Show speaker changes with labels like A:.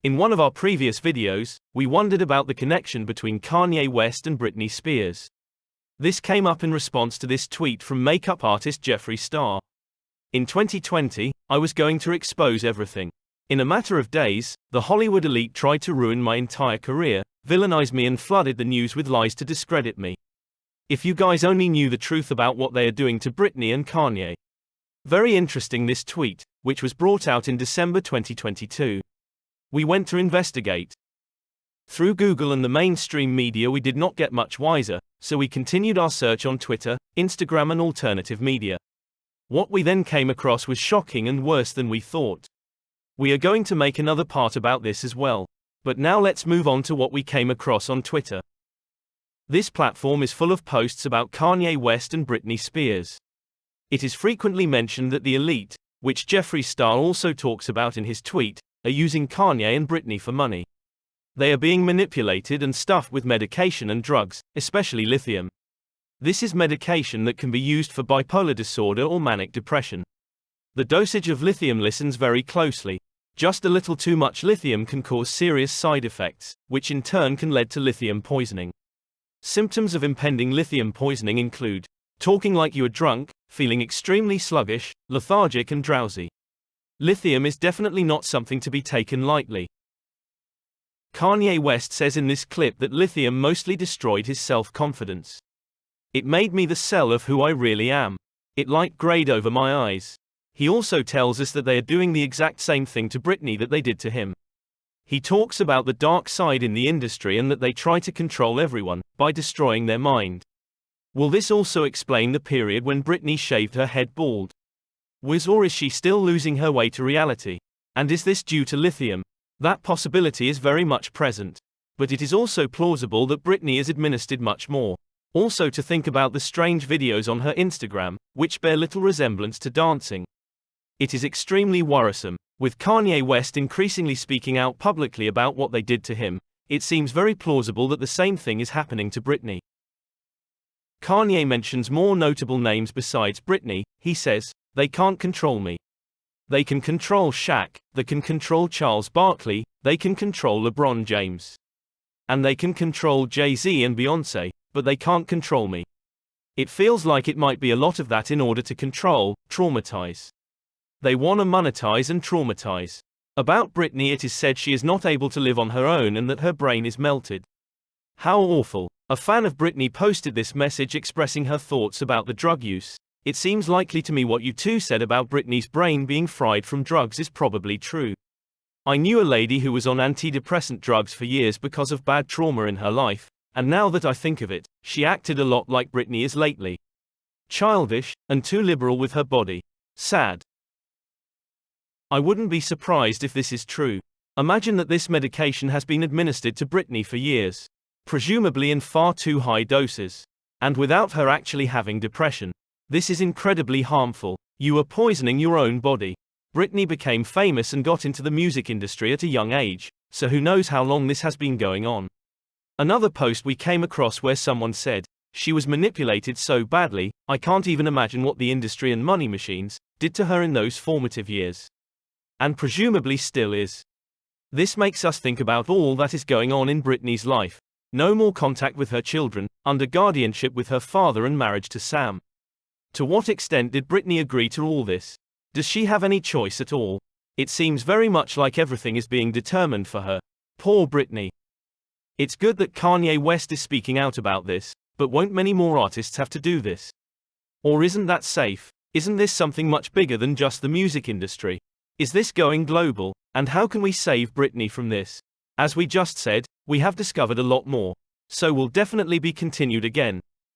A: In one of our previous videos, we wondered about the connection between Kanye West and Britney Spears. This came up in response to this tweet from makeup artist Jeffree Star. In 2020, I was going to expose everything. In a matter of days, the Hollywood elite tried to ruin my entire career, villainize me and flooded the news with lies to discredit me. If you guys only knew the truth about what they are doing to Britney and Kanye. Very interesting this tweet, which was brought out in December 2022. We went to investigate. Through Google and the mainstream media we did not get much wiser, so we continued our search on Twitter, Instagram and alternative media. What we then came across was shocking and worse than we thought. We are going to make another part about this as well. But now let's move on to what we came across on Twitter. This platform is full of posts about Kanye West and Britney Spears. It is frequently mentioned that the elite, which Jeffree Star also talks about in his tweet, are using Kanye and Britney for money. They are being manipulated and stuffed with medication and drugs, especially lithium. This is medication that can be used for bipolar disorder or manic depression. The dosage of lithium listens very closely. Just a little too much lithium can cause serious side effects, which in turn can lead to lithium poisoning. Symptoms of impending lithium poisoning include talking like you are drunk, feeling extremely sluggish, lethargic and drowsy. Lithium is definitely not something to be taken lightly. Kanye West says in this clip that lithium mostly destroyed his self-confidence. It made me the shell of who I really am. It light grayed over my eyes. He also tells us that they are doing the exact same thing to Britney that they did to him. He talks about the dark side in the industry and that they try to control everyone by destroying their mind. Will this also explain the period when Britney shaved her head bald? Or is she still losing her way to reality? And is this due to lithium? That possibility is very much present. But it is also plausible that Britney is administered much more. Also to think about the strange videos on her Instagram, which bear little resemblance to dancing. It is extremely worrisome. With Kanye West increasingly speaking out publicly about what they did to him, it seems very plausible that the same thing is happening to Britney. Kanye mentions more notable names besides Britney. He says, "They can't control me. They can control Shaq, they can control Charles Barkley, they can control LeBron James. And they can control Jay-Z and Beyoncé, but they can't control me." It feels like it might be a lot of that in order to control, traumatize. They want to monetize and traumatize. About Britney it is said she is not able to live on her own and that her brain is melted. How awful. A fan of Britney posted this message expressing her thoughts about the drug use. It seems likely to me what you two said about Britney's brain being fried from drugs is probably true. I knew a lady who was on antidepressant drugs for years because of bad trauma in her life, and now that I think of it, she acted a lot like Britney is lately. Childish, and too liberal with her body. Sad. I wouldn't be surprised if this is true. Imagine that this medication has been administered to Britney for years. Presumably in far too high doses. And without her actually having depression. This is incredibly harmful. You are poisoning your own body. Britney became famous and got into the music industry at a young age, so who knows how long this has been going on. Another post we came across where someone said, "She was manipulated so badly, I can't even imagine what the industry and money machines did to her in those formative years." And presumably still is. This makes us think about all that is going on in Britney's life. No more contact with her children, under guardianship with her father and marriage to Sam. To what extent did Britney agree to all this? Does she have any choice at all? It seems very much like everything is being determined for her. Poor Britney. It's good that Kanye West is speaking out about this, but won't many more artists have to do this? Or isn't that safe? Isn't this something much bigger than just the music industry? Is this going global? And how can we save Britney from this? As we just said, we have discovered a lot more. So will definitely be continued again.